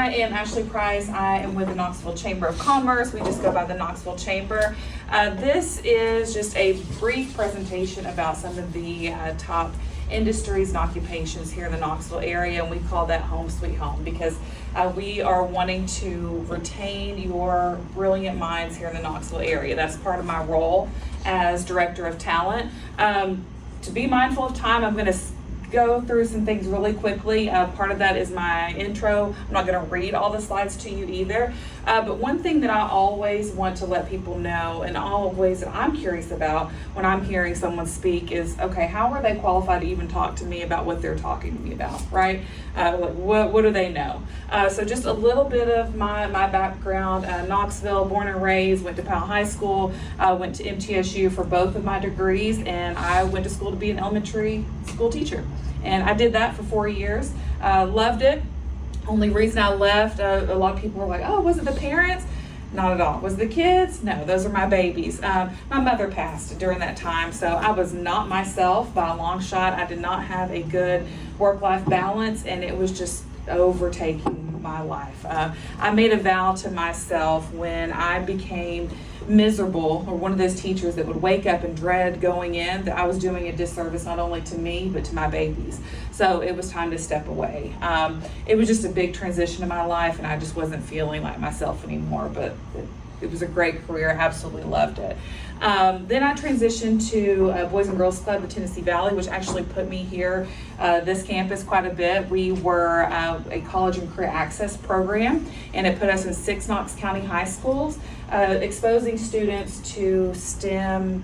I am Ashlee Price. I am with the Knoxville Chamber of Commerce. We just go by the Knoxville Chamber. This is just a brief presentation about some of the top industries and occupations here in the Knoxville area, and we call that home sweet home because we are wanting to retain your brilliant minds here in the Knoxville area. That's part of my role as Director of Talent. To be mindful of time, I'm going to go through some things really quickly. Part of that is my intro. I'm not going to read all the slides to you either. But one thing that I always want to let people know, and always that I'm curious about when I'm hearing someone speak, is okay, how are they qualified to even talk to me about what they're talking to me about, right? What do they know? So just a little bit of my background. Knoxville, born and raised, went to Powell High School, went to MTSU for both of my degrees, and I went to school to be an elementary school teacher. And I did that for 4 years. Loved it. Only reason I left, a lot of people were like, oh, was it the parents? Not at all. Was it the kids? No, those are my babies. My mother passed during that time, so I was not myself by a long shot. I did not have a good work-life balance, and it was just overtaking my life. I made a vow to myself when I became miserable, or one of those teachers that would wake up and dread going in, that I was doing a disservice not only to me but to my babies. So it was time to step away. It was just a big transition in my life, and I just wasn't feeling like myself anymore, but it was a great career. I absolutely loved it. Then I transitioned to Boys and Girls Club of Tennessee Valley, which actually put me here, this campus, quite a bit. We were a college and career access program, and it put us in 6 Knox County high schools, exposing students to STEM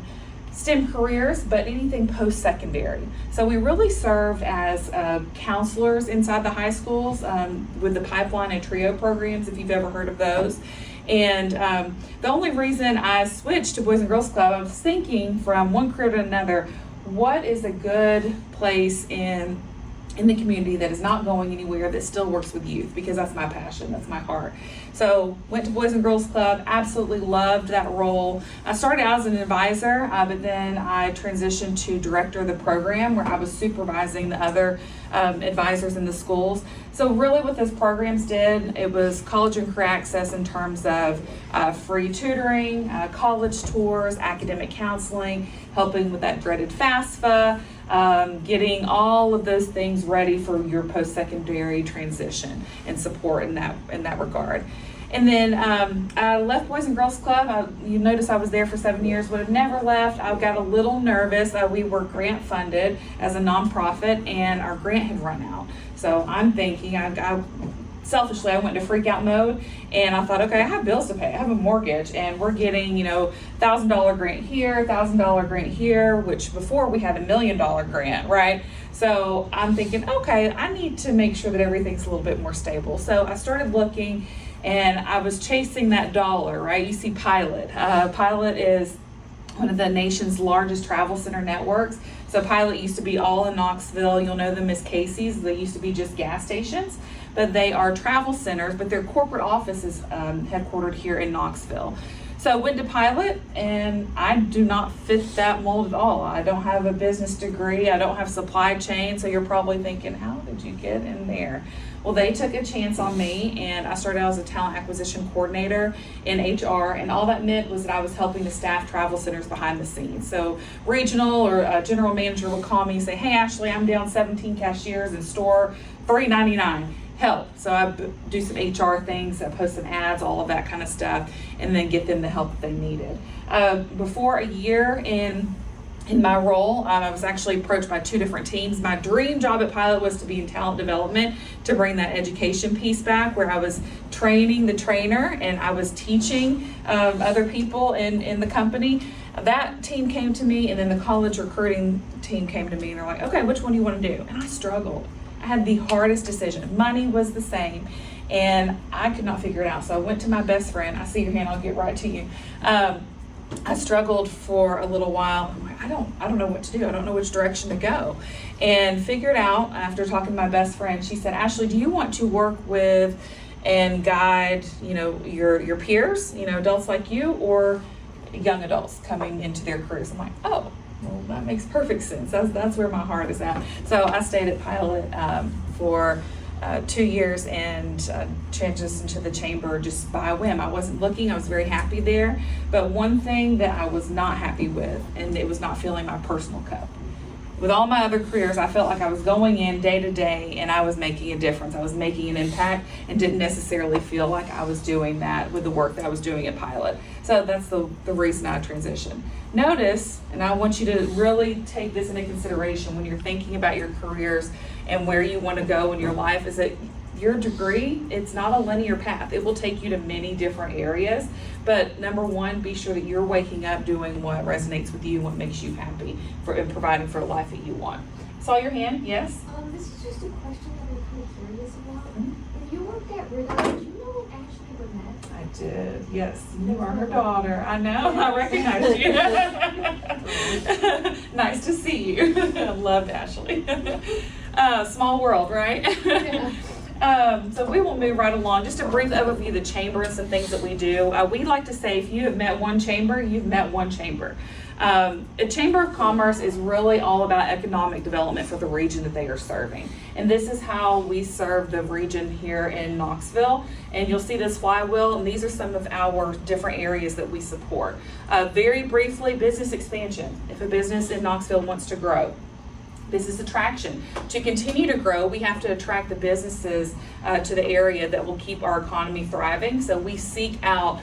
careers, but anything post-secondary. So we really served as counselors inside the high schools with the pipeline and trio programs, if you've ever heard of those. And the only reason I switched to Boys and Girls Club, I was thinking from one career to another, what is a good place in the community that is not going anywhere, that still works with youth, because that's my passion, that's my heart. So went to Boys and Girls Club, absolutely loved that role. I started out as an advisor, but then I transitioned to director of the program, where I was supervising the other advisors in the schools. So really what those programs did, it was college and career access in terms of free tutoring, college tours, academic counseling, helping with that dreaded FAFSA, getting all of those things ready for your post-secondary transition and support in that regard. And then I left Boys and Girls Club. You notice I was there for 7 years, would have never left. I got a little nervous. We were grant funded as a nonprofit, and our grant had run out. So I'm thinking, selfishly, I went into freak out mode, and I thought, okay, I have bills to pay. I have a mortgage, and we're getting, $1,000 grant here, $1,000 grant here, which before we had $1 million grant, right? So I'm thinking, okay, I need to make sure that everything's a little bit more stable. So I started looking, and I was chasing that dollar, right? You see Pilot. Pilot is one of the nation's largest travel center networks. So Pilot used to be all in Knoxville. You'll know them as Casey's. They used to be just gas stations, but they are travel centers, but their corporate office is headquartered here in Knoxville. So I went to Pilot, and I do not fit that mold at all. I don't have a business degree. I don't have supply chain. So you're probably thinking, how did you get in there? Well, they took a chance on me, and I started out as a talent acquisition coordinator in HR, and all that meant was that I was helping to staff travel centers behind the scenes. So regional or a general manager would call me and say, hey, Ashlee, I'm down 17 cashiers in store $3.99. Help. So I do some HR things, I post some ads, all of that kind of stuff, and then get them the help that they needed. Before a year in my role, I was actually approached by 2 different teams. My dream job at Pilot was to be in talent development, to bring that education piece back, where I was training the trainer and I was teaching other people in the company. That team came to me, and then the college recruiting team came to me, and they're like, okay, which one do you want to do? And I struggled. I had the hardest decision. Money was the same, and I could not figure it out. So I went to my best friend. I see your hand, I'll get right to you. I struggled for a little while. I'm like, I don't know what to do. I don't know which direction to go. And figured out, after talking to my best friend, she said, Ashlee, do you want to work with and guide, your peers, adults like you, or young adults coming into their careers? I'm like, oh, well, that makes perfect sense. That's where my heart is at. So I stayed at Pilot for 2 years and transitioned to the chamber just by whim. I wasn't looking, I was very happy there. But one thing that I was not happy with, and it was not filling my personal cup. With all my other careers, I felt like I was going in day to day and I was making a difference. I was making an impact and didn't necessarily feel like I was doing that with the work that I was doing at Pilot. So that's the reason I transitioned. Notice, and I want you to really take this into consideration when you're thinking about your careers and where you want to go in your life, is that your degree, it's not a linear path. It will take you to many different areas. But number one, be sure that you're waking up doing what resonates with you, what makes you happy, and providing for a life that you want. Saw your hand, yes? This is just a question that I'm kind of curious about. When you worked at Ridge, did you know Ashlee Price? I did, yes. You are her daughter. I know, I recognize you. Nice to see you. I loved Ashlee. Small world, right? Yeah. So we will move right along. Just a brief overview of the chamber and some things that we do. We like to say if you have met one chamber, you've met one chamber. A Chamber of Commerce is really all about economic development for the region that they are serving. And this is how we serve the region here in Knoxville. And you'll see this flywheel, and these are some of our different areas that we support. Very briefly, business expansion. If a business in Knoxville wants to grow, business attraction. To continue to grow, we have to attract the businesses to the area that will keep our economy thriving. So we seek out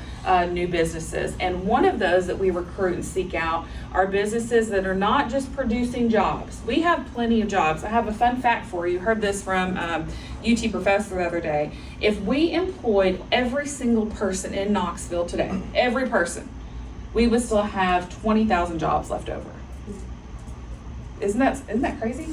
new businesses. And one of those that we recruit and seek out are businesses that are not just producing jobs. We have plenty of jobs. I have a fun fact for you. Heard this from UT professor the other day. If we employed every single person in Knoxville today, every person, we would still have 20,000 jobs left over. Isn't that crazy?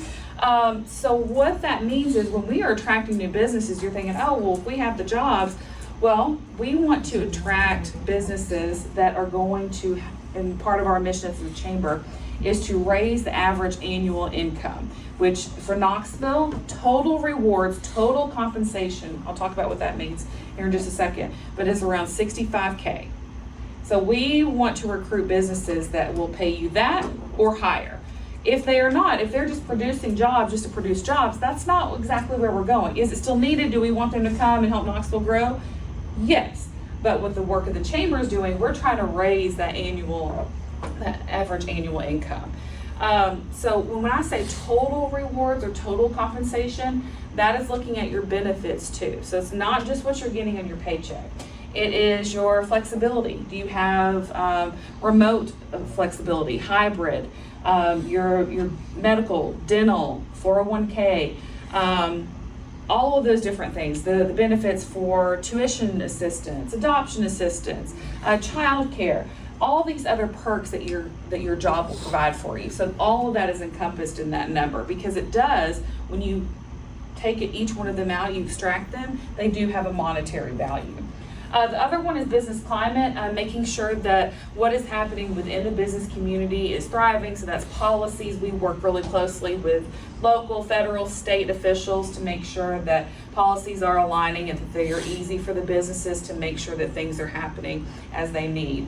So what that means is when we are attracting new businesses, you're thinking, oh, well, if we have the jobs, well, we want to attract businesses that are going to, and part of our mission as the chamber is to raise the average annual income, which for Knoxville, total rewards, total compensation, I'll talk about what that means here in just a second, but it's around $65K. So we want to recruit businesses that will pay you that or higher. If they are not, if they're just producing jobs just to produce jobs, that's not exactly where we're going. Is it still needed? Do we want them to come and help Knoxville grow? Yes. But with the work of the chamber is doing, we're trying to raise that average annual income. So when I say total rewards or total compensation, that is looking at your benefits too. So it's not just what you're getting on your paycheck. It is your flexibility. Do you have remote flexibility, hybrid? Your medical, dental, 401k, all of those different things. The benefits for tuition assistance, adoption assistance, child care, all these other perks that your job will provide for you. So all of that is encompassed in that number, because it does, when you take each one of them out, you extract them, they do have a monetary value. The other one is business climate, making sure that what is happening within the business community is thriving. So that's policies. We work really closely with local, federal, state officials to make sure that policies are aligning and that they are easy for the businesses to make sure that things are happening as they need.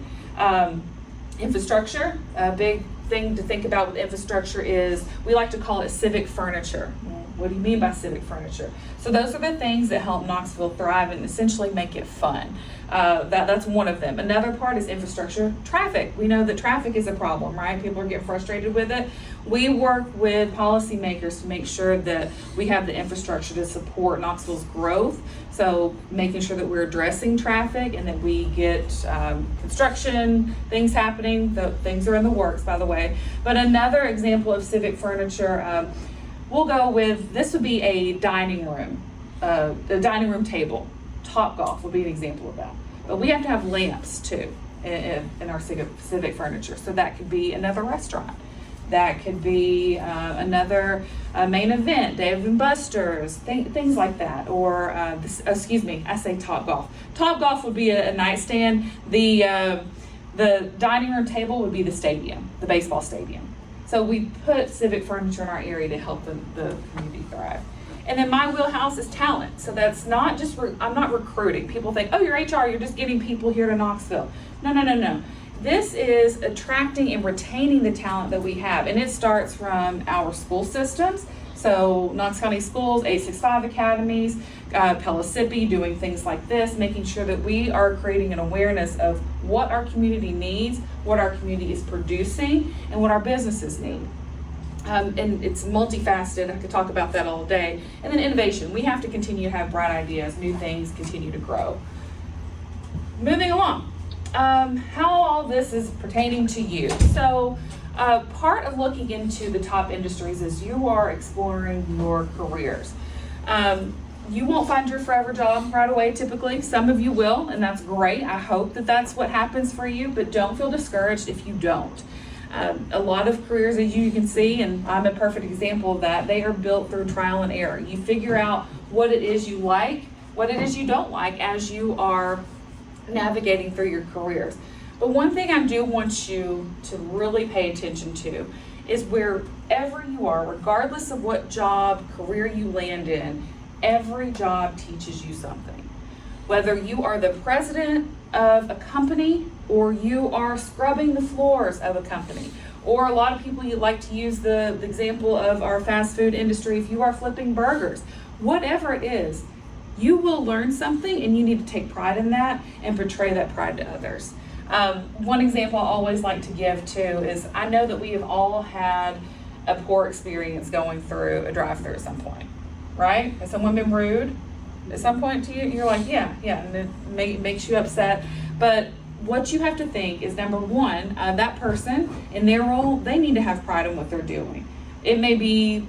Infrastructure, a big thing to think about with infrastructure is, we like to call it civic furniture. What do you mean by civic furniture? So those are the things that help Knoxville thrive and essentially make it fun. That's one of them. Another part is infrastructure, traffic. We know that traffic is a problem, right? People are getting frustrated with it. We work with policymakers to make sure that we have the infrastructure to support Knoxville's growth. So making sure that we're addressing traffic and that we get construction, things happening. Things are in the works, by the way. But another example of civic furniture, we'll go with, this would be a dining room table. Topgolf would be an example of that. But we have to have lamps too in our civic furniture. So that could be another restaurant. That could be another main event, Dave and Buster's, things like that. Or, I say Topgolf. Topgolf would be a nightstand. The dining room table would be the stadium, the baseball stadium. So we put civic furniture in our area to help the community thrive. And then my wheelhouse is talent. So that's not just, I'm not recruiting. People think, oh, you're HR, you're just getting people here to Knoxville. No. This is attracting and retaining the talent that we have. And it starts from our school systems. So Knox County Schools, 865 Academies, Pellissippi, doing things like this, making sure that we are creating an awareness of what our community needs, what our community is producing, and what our businesses need. And it's multifaceted. I could talk about that all day. And then innovation. We have to continue to have bright ideas, new things continue to grow. Moving along, how all this is pertaining to you. So part of looking into the top industries is you are exploring your careers. You won't find your forever job right away typically. Some of you will, and that's great. I hope that that's what happens for you, but don't feel discouraged if you don't. A lot of careers, as you can see, and I'm a perfect example of that, they are built through trial and error. You figure out what it is you like, what it is you don't like as you are navigating through your careers. But one thing I do want you to really pay attention to is wherever you are, regardless of what job, career you land in, every job teaches you something. Whether you are the president of a company or you are scrubbing the floors of a company, or a lot of people you like to use the example of our fast food industry, if you are flipping burgers, whatever it is, you will learn something and you need to take pride in that and portray that pride to others. One example I always like to give too is I know that we have all had a poor experience going through a drive-thru at some point, right? Has someone been rude at some point to you? You're like, yeah, and it makes you upset. But what you have to think is, number one, that person in their role, they need to have pride in what they're doing. It may be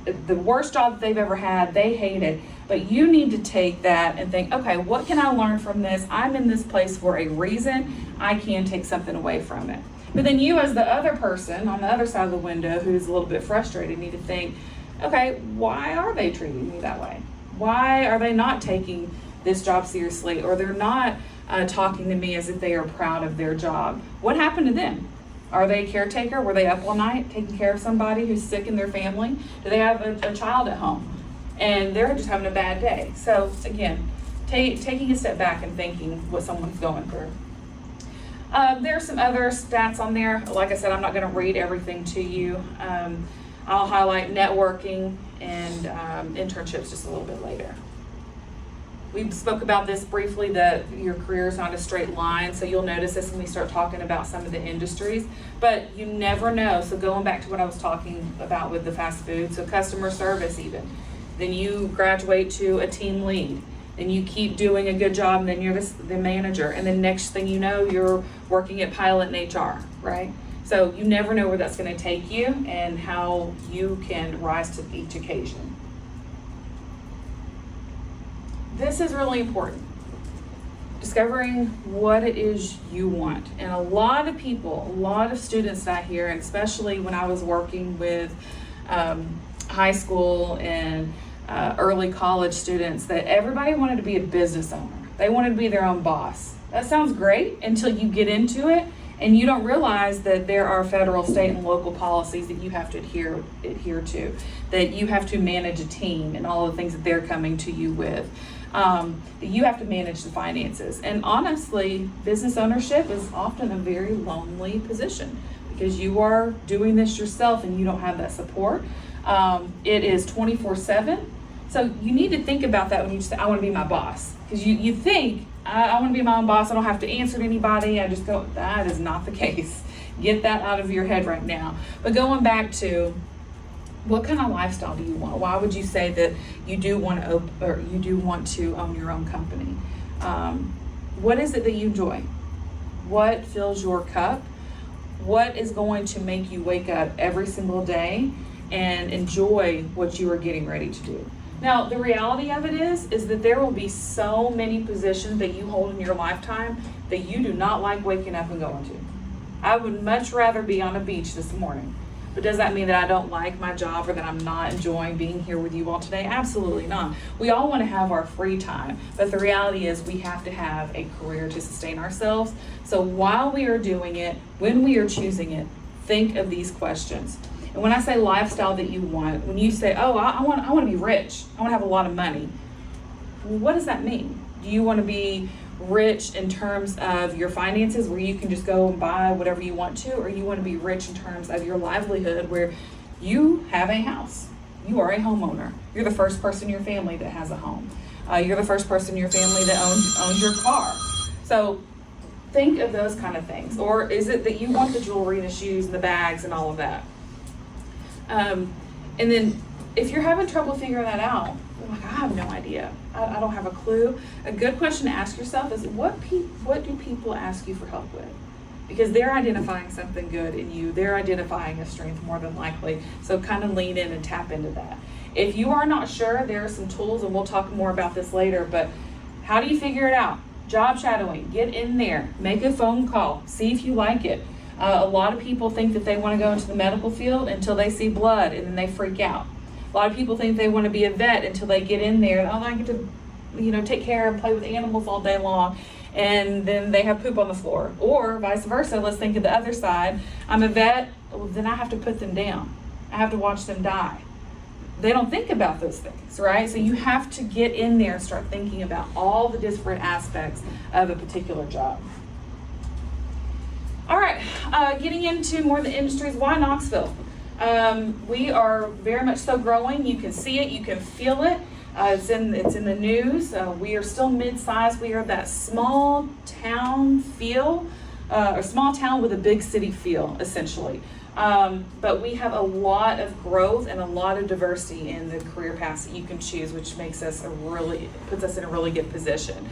the worst job that they've ever had, they hate it, but you need to take that and think, okay, what can I learn from this? I'm in this place for a reason. I can take something away from it. But then you, as the other person on the other side of the window who's a little bit frustrated, need to think, okay, why are they treating me that way? Why are they not taking this job seriously, or they're not talking to me as if they are proud of their job? What happened to them? Are they a caretaker? Were they up all night taking care of somebody who's sick in their family? Do they have a child at home and they're just having a bad day? So again, taking a step back and thinking what someone's going through. There are some other stats on there. Like I said, I'm not going to read everything to you. I'll highlight networking and internships just a little bit later. We spoke about this briefly, that your career is not a straight line, so you'll notice this when we start talking about some of the industries, but you never know. So going back to what I was talking about with the fast food, so customer service even, then you graduate to a team lead, then you keep doing a good job, and then you're the manager, and then next thing you know, you're working at pilot in HR, right? So you never know where that's going to take you and how you can rise to each occasion. This is really important. Discovering what it is you want. And a lot of people, a lot of students that I hear, and especially when I was working with high school and early college students, that everybody wanted to be a business owner. They wanted to be their own boss. That sounds great until you get into it and you don't realize that there are federal, state, and local policies that you have to adhere to, that you have to manage a team and all the things that they're coming to you with. That you have to manage the finances. And honestly, business ownership is often a very lonely position because you are doing this yourself and you don't have that support. It is 24/7. So you need to think about that when you say, I want to be my boss. Because you think, I want to be my own boss. I don't have to answer to anybody. I just go, that is not the case. Get that out of your head right now. But going back to, what kind of lifestyle do you want? Why would you say that you do want to own your own company? What is it that you enjoy? What fills your cup? What is going to make you wake up every single day and enjoy what you are getting ready to do? Now, the reality of it is that there will be so many positions that you hold in your lifetime that you do not like waking up and going to. I would much rather be on a beach this morning. But does that mean that I don't like my job or that I'm not enjoying being here with you all today? Absolutely not. We all want to have our free time, but the reality is we have to have a career to sustain ourselves. So while we are doing it, when we are choosing it, think of these questions. And when I say lifestyle that you want, when you say, oh, I want to be rich, I want to have a lot of money, well, what does that mean? Do you want to be rich in terms of your finances where you can just go and buy whatever you want to, or you want to be rich in terms of your livelihood where you have a house, You are a homeowner. You're the first person in your family that has a home. You're the first person in your family that owns your car. So think of those kind of things. Or is it that you want the jewelry and the shoes and the bags and all of that? And then if you're having trouble figuring that out, like, I have no idea. I don't have a clue. A good question to ask yourself is, what do people ask you for help with? Because they're identifying something good in you. They're identifying a strength more than likely. So kind of lean in and tap into that. If you are not sure, there are some tools, and we'll talk more about this later, but how do you figure it out? Job shadowing, get in there, make a phone call, see if you like it. A lot of people think that they want to go into the medical field until they see blood, and then they freak out. A lot of people think they want to be a vet until they get in there and, oh, I get to, take care and play with animals all day long, and then they have poop on the floor. Or vice versa, let's think of the other side. I'm a vet, well, then I have to put them down. I have to watch them die. They don't think about those things, right? So you have to get in there and start thinking about all the different aspects of a particular job. All right, getting into more of the industries. Why Knoxville? We are very much so growing. You can see it, you can feel it. It's in the news. We are still mid-sized. We are that small town feel, or small town with a big city feel, essentially. But we have a lot of growth and a lot of diversity in the career paths that you can choose, which makes us puts us in a really good position.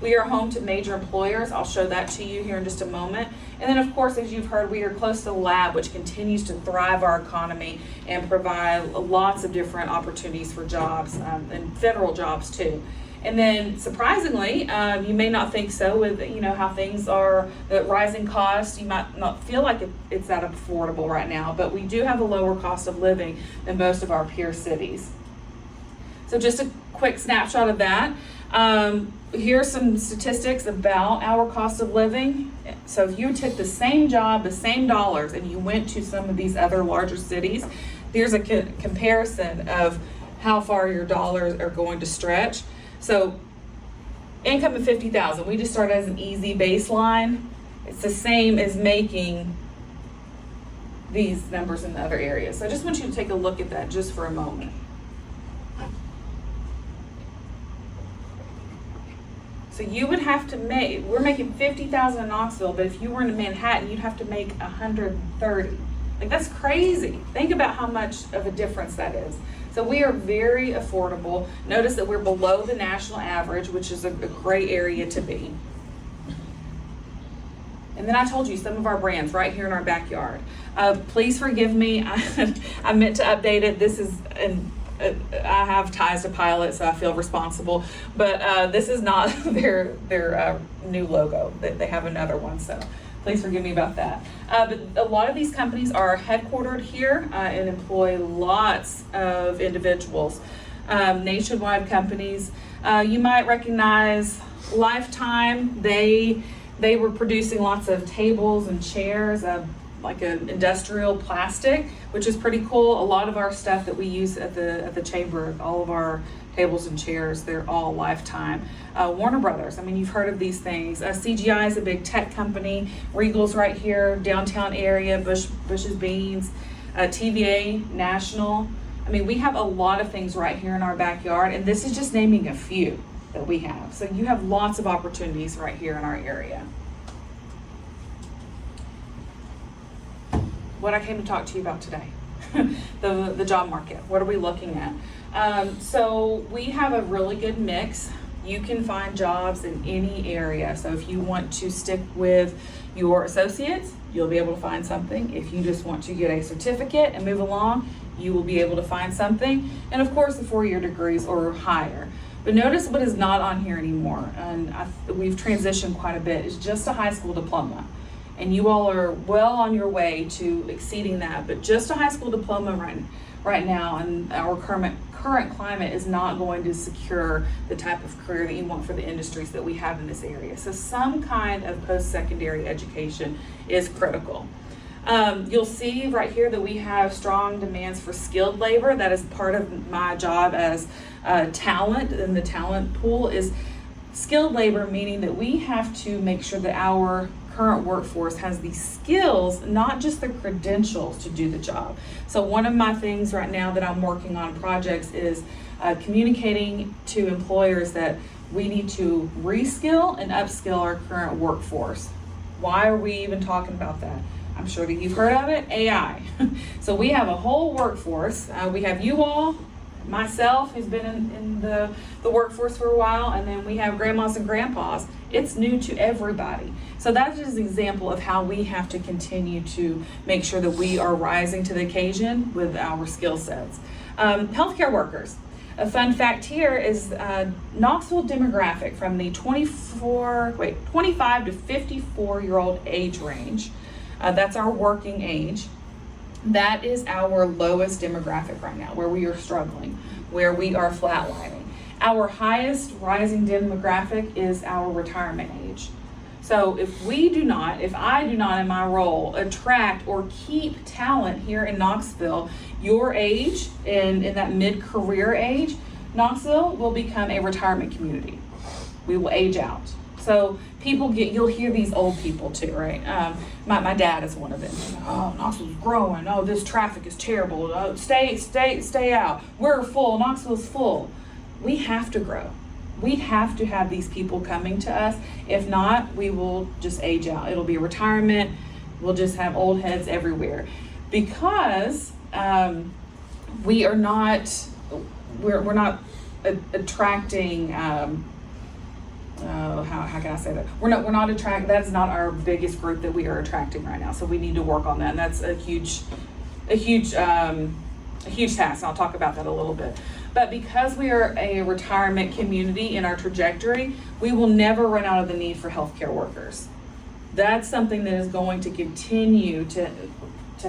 We are home to major employers. I'll show that to you here in just a moment. And then, of course, as you've heard, we are close to the lab, which continues to thrive our economy and provide lots of different opportunities for jobs, and federal jobs too. And then, surprisingly, you may not think so with how things are, the rising costs. You might not feel like it's that affordable right now, but we do have a lower cost of living than most of our peer cities. So just a quick snapshot of that. Here are some statistics about our cost of living. So if you took the same job, the same dollars, and you went to some of these other larger cities, there's a comparison of how far your dollars are going to stretch. So income of $50,000, we just started as an easy baseline. It's the same as making these numbers in the other areas. So I just want you to take a look at that just for a moment. So you would have to we're making $50,000 in Knoxville, but if you were in Manhattan, you'd have to make $130,000. Like, that's crazy. Think about how much of a difference that is. So we are very affordable. Notice that we're below the national average, which is a great area to be. And then I told you some of our brands right here in our backyard. Please forgive me. I meant to update it. This is I have ties to Pilot, so I feel responsible. But this is not their new logo. They have another one, so please forgive me about that. But a lot of these companies are headquartered here and employ lots of individuals. Nationwide companies. You might recognize Lifetime. They were producing lots of tables and chairs, like an industrial plastic, which is pretty cool. A lot of our stuff that we use at the chamber, all of our tables and chairs, they're all Lifetime. Warner Brothers, I mean, you've heard of these things. CGI is a big tech company. Regal's right here, downtown area, Bush's Beans, TVA, National. I mean, we have a lot of things right here in our backyard, and this is just naming a few that we have. So you have lots of opportunities right here in our area. What I came to talk to you about today, the job market. What are we looking at? So we have a really good mix. You can find jobs in any area. So if you want to stick with your associates, you'll be able to find something. If you just want to get a certificate and move along, you will be able to find something. And of course, the 4-year degrees or higher. But notice what is not on here anymore, and we've transitioned quite a bit, is just a high school diploma. And you all are well on your way to exceeding that, but just a high school diploma right now in our current climate is not going to secure the type of career that you want for the industries that we have in this area. So some kind of post-secondary education is critical. You'll see right here that we have strong demands for skilled labor. That is part of my job as talent, and the talent pool is skilled labor, meaning that we have to make sure that our current workforce has the skills, not just the credentials to do the job. So one of my things right now that I'm working on projects is communicating to employers that we need to reskill and upskill our current workforce. Why are we even talking about that? I'm sure that you've heard of it, AI. So we have a whole workforce. We have you all, myself, who's been in the workforce for a while, and then we have grandmas and grandpas. It's new to everybody. So that's just an example of how we have to continue to make sure that we are rising to the occasion with our skill sets. Healthcare workers. A fun fact here is Knoxville demographic from the 25 to 54-year-old age range. That's our working age. That is our lowest demographic right now, where we are struggling, where we are flatlining. Our highest rising demographic is our retirement age. So if I do not in my role attract or keep talent here in Knoxville, your age, in that mid-career age, Knoxville will become a retirement community. We will age out. So you'll hear these old people too, right? My dad is one of them. Oh, Knoxville's growing. Oh, this traffic is terrible. Oh, stay out. We're full. Knoxville's full. We have to grow. We have to have these people coming to us. If not, we will just age out. It'll be a retirement. We'll just have old heads everywhere, because we're not attracting. How can I say that? We're not attracting. That's not our biggest group that we are attracting right now. So we need to work on that, and that's a huge task. I'll talk about that a little bit. But because we are a retirement community in our trajectory, we will never run out of the need for healthcare workers. That's something that is going to continue to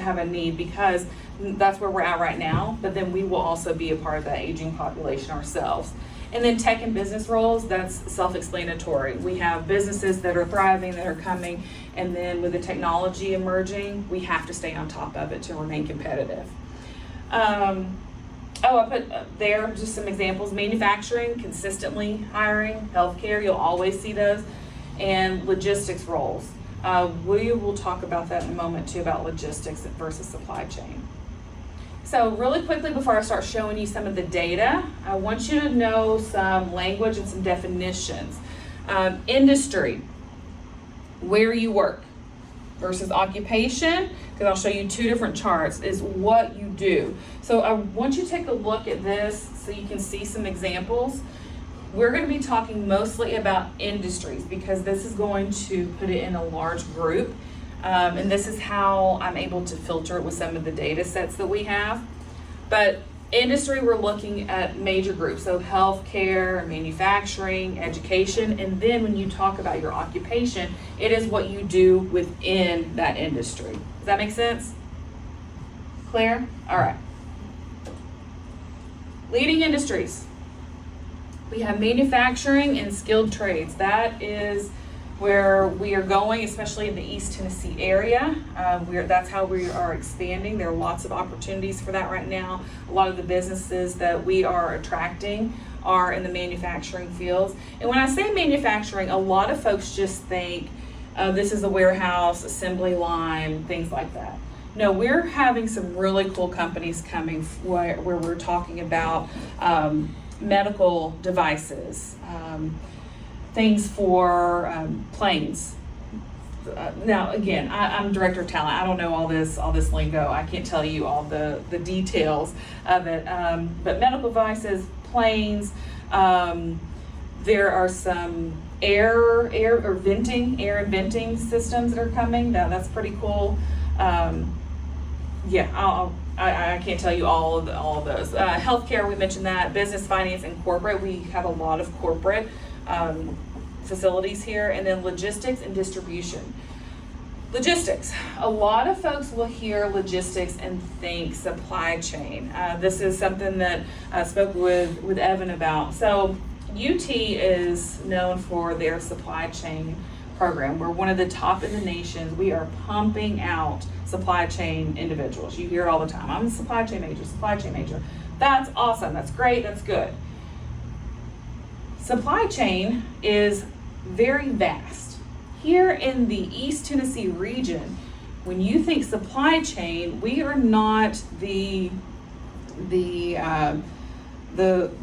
have a need, because that's where we're at right now. But then we will also be a part of that aging population ourselves. And then tech and business roles, that's self-explanatory. We have businesses that are thriving, that are coming, and then with the technology emerging, we have to stay on top of it to remain competitive. I put there just some examples. Manufacturing, consistently hiring. Healthcare, you'll always see those. And logistics roles. We will talk about that in a moment too, about logistics versus supply chain. So really quickly, before I start showing you some of the data, I want you to know some language and some definitions. Industry, where you work, versus occupation, because I'll show you two different charts, is what you do. So I want you to take a look at this so you can see some examples. We're going to be talking mostly about industries, because this is going to put it in a large group. And this is how I'm able to filter it with some of the data sets that we have. But industry, we're looking at major groups, so healthcare, manufacturing, education, and then when you talk about your occupation, it is what you do within that industry. Does that make sense? Clear? All right. Leading industries. We have manufacturing and skilled trades. That is where we are going, especially in the East Tennessee area. That's how we are expanding. There are lots of opportunities for that right now. A lot of the businesses that we are attracting are in the manufacturing fields. And when I say manufacturing, a lot of folks just think this is a warehouse, assembly line, things like that. No, we're having some really cool companies coming where we're talking about medical devices, things for planes. Now, again, I'm director of talent. I don't know all this lingo. I can't tell you all the details of it. But medical devices, planes. There are some air and venting systems that are coming. That's pretty cool. I can't tell you all of those. Healthcare, we mentioned that. Business, finance, and corporate. We have a lot of corporate facilities here. And then logistics and distribution. Logistics. A lot of folks will hear logistics and think supply chain. This is something that I spoke with Evan about. So UT is known for their supply chain program. We're one of the top in the nation. We are pumping out supply chain individuals. You hear it all the time. I'm a supply chain major. That's awesome. That's great. That's good. Supply chain is very vast. Here in the East Tennessee region, when you think supply chain, we are not the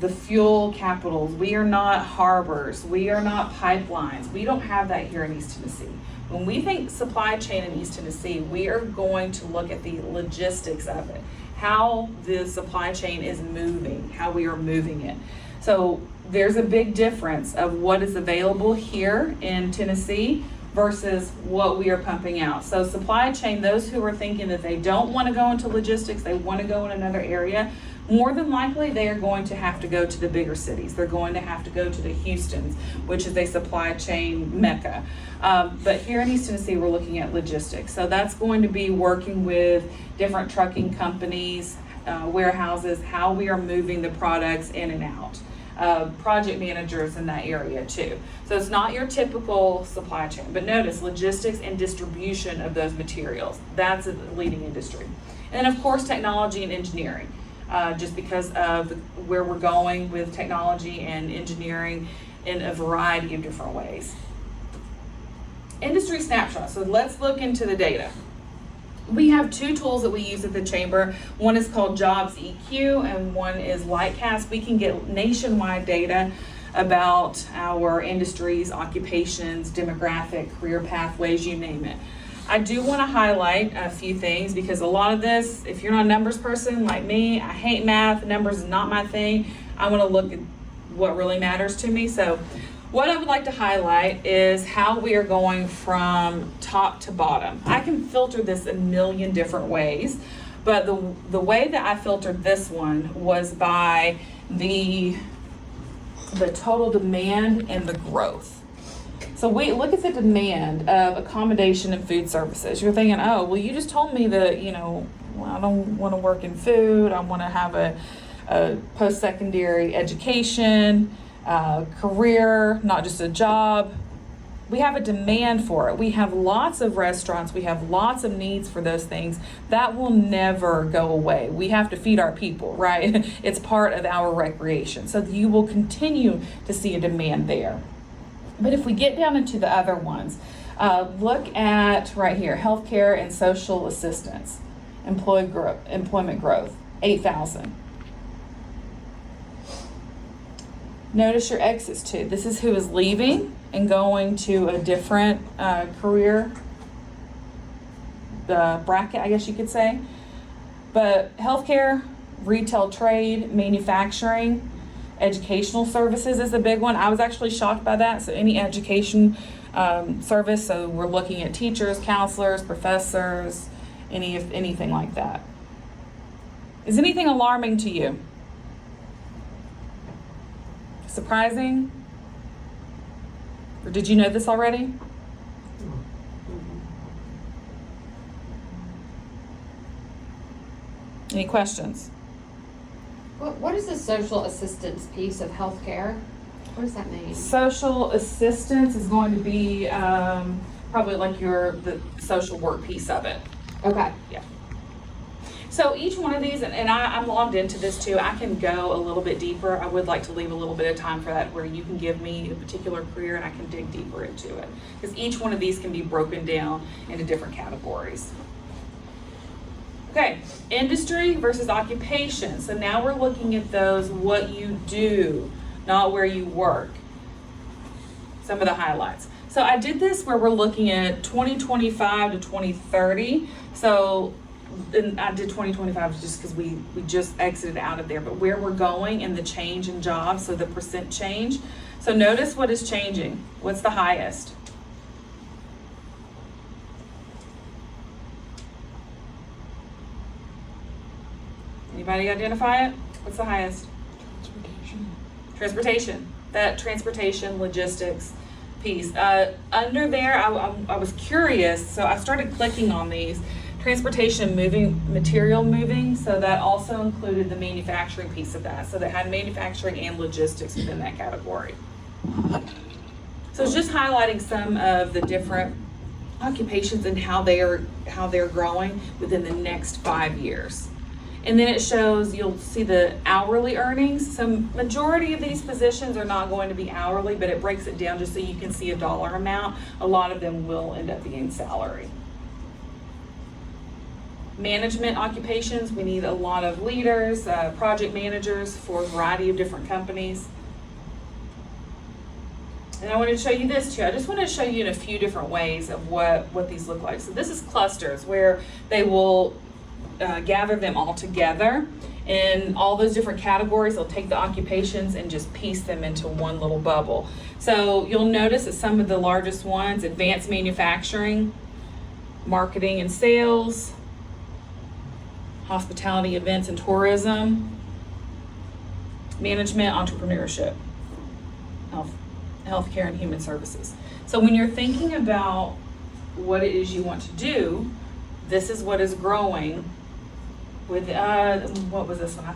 fuel capitals. We are not harbors. We are not pipelines. We don't have that here in East Tennessee. When we think supply chain in East Tennessee, we are going to look at the logistics of it, how the supply chain is moving, how we are moving it. So there's a big difference of what is available here in Tennessee versus what we are pumping out. So supply chain, those who are thinking that they don't want to go into logistics, they want to go in another area, more than likely they are going to have to go to the bigger cities. They're going to have to go to the Houstons, which is a supply chain mecca. But here in East Tennessee, we're looking at logistics. So that's going to be working with different trucking companies, warehouses, how we are moving the products in and out. Project managers in that area too. So it's not your typical supply chain, but notice logistics and distribution of those materials. That's a leading industry. And of course, technology and engineering. Just because of where we're going with technology and engineering in a variety of different ways. Industry snapshot. So let's look into the data. We have two tools that we use at the chamber. One is called Jobs EQ and one is Lightcast. We can get nationwide data about our industries, occupations, demographic, career pathways, you name it. I do want to highlight a few things because a lot of this, if you're not a numbers person like me, I hate math, numbers is not my thing. I want to look at what really matters to me. So what I would like to highlight is how we are going from top to bottom. I can filter this a million different ways, but the way that I filtered this one was by the total demand and the growth. So we look at the demand of accommodation and food services. You're thinking, oh, well, you just told me that, I don't want to work in food. I want to have a post-secondary education, career, not just a job. We have a demand for it. We have lots of restaurants. We have lots of needs for those things. That will never go away. We have to feed our people, right? It's part of our recreation. So you will continue to see a demand there. But if we get down into the other ones, look at right here, healthcare and social assistance, employment growth, 8,000. Notice your exits too. This is who is leaving and going to a different career bracket, I guess you could say. But healthcare, retail trade, manufacturing, educational services is a big one. I was actually shocked by that. So any education service, so we're looking at teachers, counselors, professors, anything like that. Is anything alarming to you? Surprising? Or did you know this already? Any questions? What is the social assistance piece of healthcare? What does that mean? Social assistance is going to be probably like the social work piece of it. Okay. Yeah. So each one of these, and I'm logged into this too, I can go a little bit deeper. I would like to leave a little bit of time for that where you can give me a particular career and I can dig deeper into it. Because each one of these can be broken down into different categories. Okay, industry versus occupation. So now we're looking at those, what you do, not where you work. Some of the highlights. So I did this where we're looking at 2025 to 2030. So and I did 2025 just because we just exited out of there, but where we're going and the change in jobs, so the percent change. So notice what is changing. What's the highest? Anybody identify it? What's the highest? Transportation. That transportation logistics piece. Under there, I was curious, so I started clicking on these. Transportation moving, material moving, so that also included the manufacturing piece of that. So that had manufacturing and logistics within that category. So it's just highlighting some of the different occupations and how they're growing within the next 5 years. And then it shows, you'll see the hourly earnings. So majority of these positions are not going to be hourly, but it breaks it down just so you can see a dollar amount. A lot of them will end up being salary. Management occupations, we need a lot of leaders, project managers for a variety of different companies. And I wanted to show you this too. I just want to show you in a few different ways of what these look like. So this is clusters where they will gather them all together in all those different categories. They'll take the occupations and just piece them into one little bubble. So you'll notice that some of the largest ones, advanced manufacturing, marketing and sales, hospitality, events and tourism, management, entrepreneurship, healthcare and human services. So when you're thinking about what it is you want to do, this is what is growing with, what was this one? I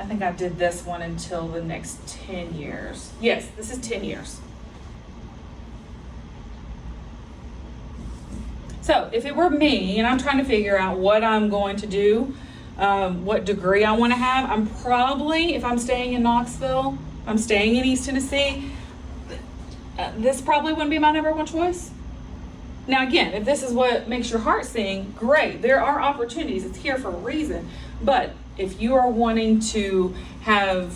think I did this one until the next 10 years. Yes, this is 10 years. So if it were me and I'm trying to figure out what I'm going to do, what degree I want to have, I'm probably, if I'm staying in Knoxville, I'm staying in East Tennessee, this probably wouldn't be my number one choice. Now again, if this is what makes your heart sing, great. There are opportunities. It's here for a reason. But if you are wanting to have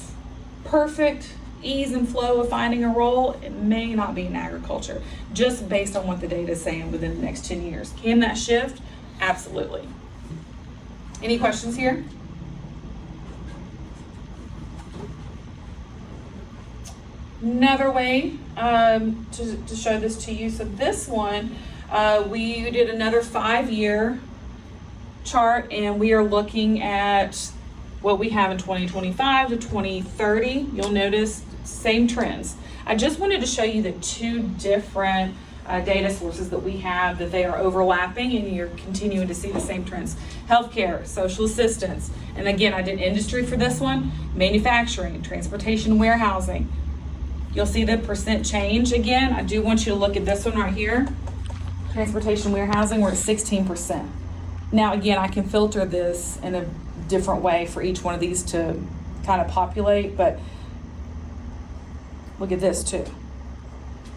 perfect ease and flow of finding a role, it may not be in agriculture, just based on what the data is saying within the next 10 years. Can that shift? Absolutely. Any questions here? Another way to show this to you. So this one, we did another 5-year chart, and we are looking at what we have in 2025 to 2030. You'll notice same trends. I just wanted to show you the two different data sources that we have, that they are overlapping and you're continuing to see the same trends. Healthcare, social assistance, and again, I did industry for this one, manufacturing, transportation, warehousing. You'll see the percent change again. I do want you to look at this one right here. Transportation, warehousing, we're at 16%. Now again, I can filter this in a different way for each one of these to kind of populate, but look at this too.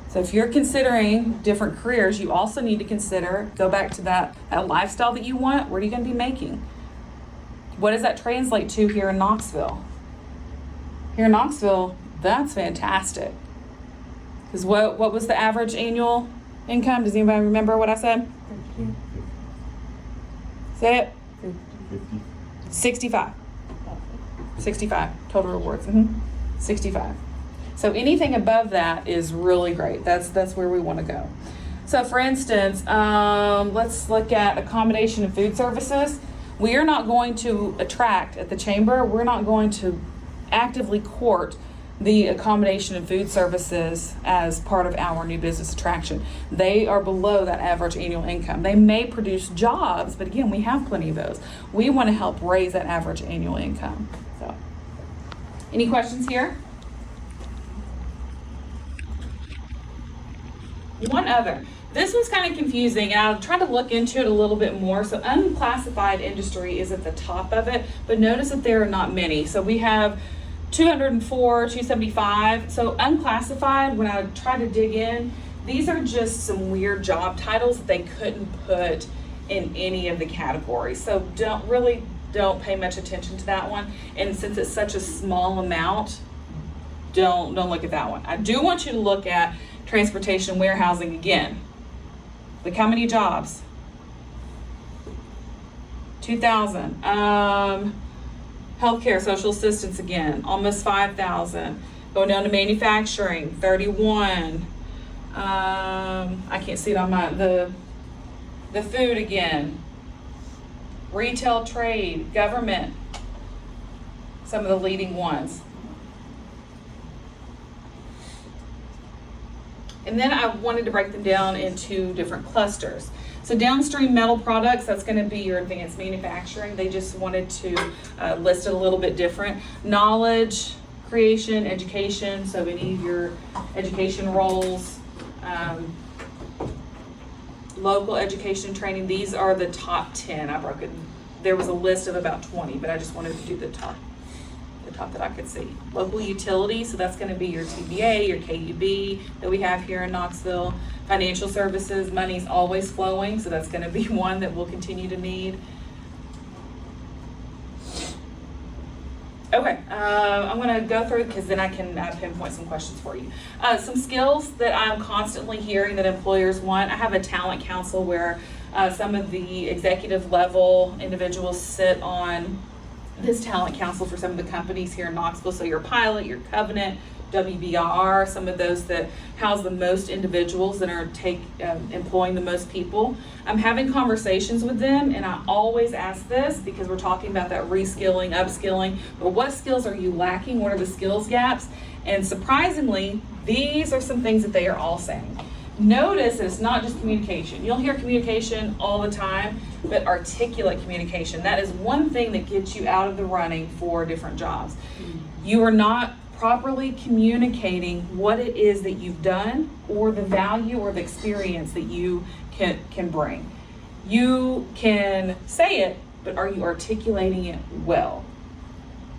So if you're considering different careers, you also need to consider, go back to that lifestyle that you want. What are you going to be making? What does that translate to here in Knoxville? Here in Knoxville, that's fantastic. Because what was the average annual income? Does anybody remember what I said? Say it. 65. 65 total rewards. 65. So anything above that is really great. That's where we want to go. So for instance, let's look at accommodation and food services. We are not going to attract at the chamber, we're not going to actively court the accommodation and food services as part of our new business attraction. They are below that average annual income. They may produce jobs, but again, we have plenty of those. We want to help raise that average annual income. So, any questions here? One other. This one's kind of confusing, and I'll try to look into it a little bit more. So unclassified industry is at the top of it, but notice that there are not many. So we have 204, 275. So unclassified, when I try to dig in, these are just some weird job titles that they couldn't put in any of the categories. So don't pay much attention to that one. And since it's such a small amount, don't look at that one. I do want you to look at transportation, warehousing again. Look how many jobs? 2,000. Healthcare, social assistance again, almost 5,000. Going down to manufacturing, 31. I can't see it on the food again. Retail, trade, government, some of the leading ones. And then I wanted to break them down into different clusters. So downstream metal products, that's going to be your advanced manufacturing. They just wanted to list it a little bit different. Knowledge, creation, education, so any of your education roles, local education training, these are the top 10. I broke it there was a list of about 20, but I just wanted to do the top that I could see. Local utilities, so that's gonna be your TVA, your KUB that we have here in Knoxville. Financial services, money's always flowing, so that's gonna be one that we'll continue to need. Okay, I'm gonna go through, because then I can pinpoint some questions for you. Some skills that I'm constantly hearing that employers want. I have a talent council where some of the executive level individuals sit on this talent council for some of the companies here in Knoxville. So your Pilot, your Covenant, WBR, some of those that house the most individuals that are employing the most people. I'm having conversations with them, and I always ask this because we're talking about that reskilling, upskilling, but what skills are you lacking? What are the skills gaps? And surprisingly, these are some things that they are all saying. Notice that it's not just communication. You'll hear communication all the time, but articulate communication, that is one thing that gets you out of the running for different jobs. You are not properly communicating what it is that you've done or the value or the experience that you can bring. You can say it, but are you articulating it well?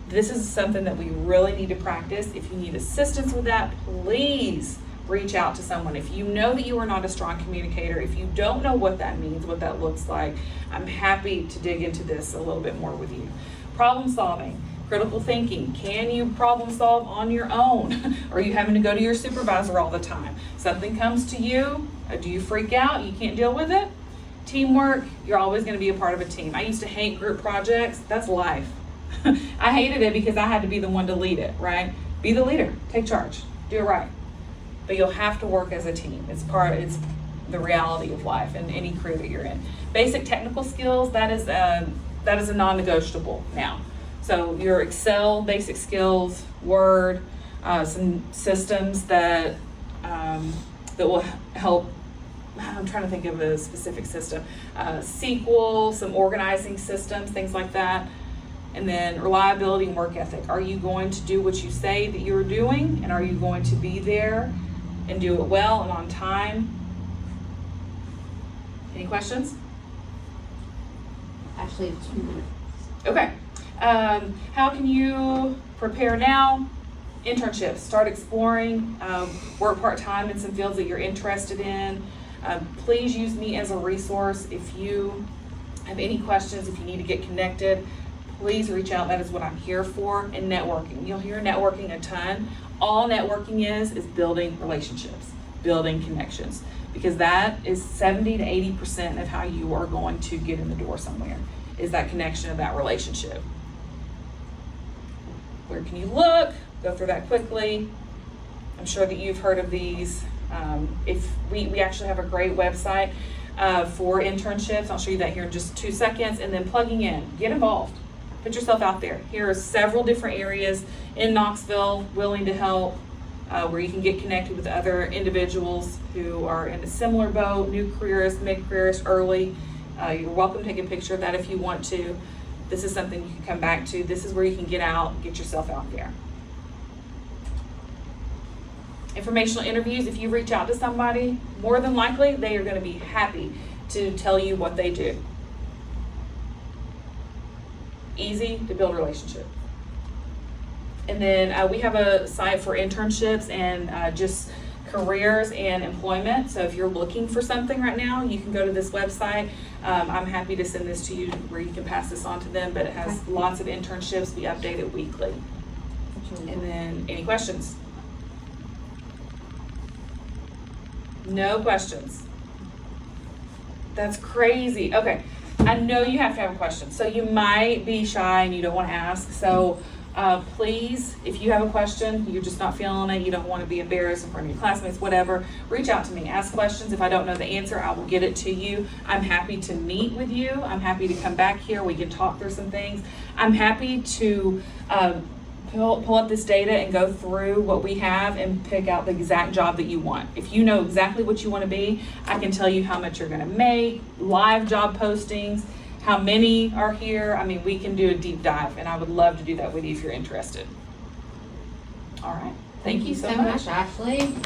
This is something that we really need to practice. If you need assistance with that, please reach out to someone. If you know that you are not a strong communicator, if you don't know what that means, what that looks like, I'm happy to dig into this a little bit more with you. Problem solving, critical thinking. Can you problem solve on your own? Or are you having to go to your supervisor all the time? Something comes to you, do you freak out? You can't deal with it? Teamwork, you're always going to be a part of a team. I used to hate group projects. That's life. I hated it because I had to be the one to lead it, right? Be the leader, take charge, do it right. But you'll have to work as a team. It's the reality of life in any career that you're in. Basic technical skills, that is a non-negotiable now. So your Excel basic skills, Word, some systems that will help. I'm trying to think of a specific system. SQL, some organizing systems, things like that. And then reliability and work ethic. Are you going to do what you say that you're doing? And are you going to be there and do it well and on time? Any questions? Actually, 2 minutes. Okay. How can you prepare now? Internships. Start exploring. Work part-time in some fields that you're interested in. Please use me as a resource. If you have any questions, if you need to get connected, please reach out. That is what I'm here for. And networking. You'll hear networking a ton. All networking is building relationships, building connections, because that is 70 to 80% of how you are going to get in the door somewhere, is that connection of that relationship. Where can you look? Go through that quickly. I'm sure that you've heard of these. If we actually have a great website for internships. I'll show you that here in just 2 seconds. And then plugging in, get involved. Put yourself out there. Here are several different areas in Knoxville willing to help, where you can get connected with other individuals who are in a similar boat, new careerists, mid-careerists, early. You're welcome to take a picture of that if you want to. This is something you can come back to. This is where you can get out, get yourself out there. Informational interviews, if you reach out to somebody, more than likely they are going to be happy to tell you what they do. Easy to build a relationship. And then we have a site for internships and just careers and employment. So if you're looking for something right now, you can go to this website. I'm happy to send this to you where you can pass this on to them, but it has lots of internships. We update it weekly. And then any questions? No questions. That's crazy. Okay. I know you have to have a question. So you might be shy and you don't want to ask. So please, if you have a question, you're just not feeling it, you don't want to be embarrassed in front of your classmates, whatever, reach out to me. Ask questions. If I don't know the answer, I will get it to you. I'm happy to meet with you. I'm happy to come back here. We can talk through some things. I'm happy to pull up this data and go through what we have and pick out the exact job that you want. If you know exactly what you want to be, I can tell you how much you're going to make, live job postings, how many are here. I mean, we can do a deep dive, and I would love to do that with you if you're interested. All right. Thank you so much, Ashlee.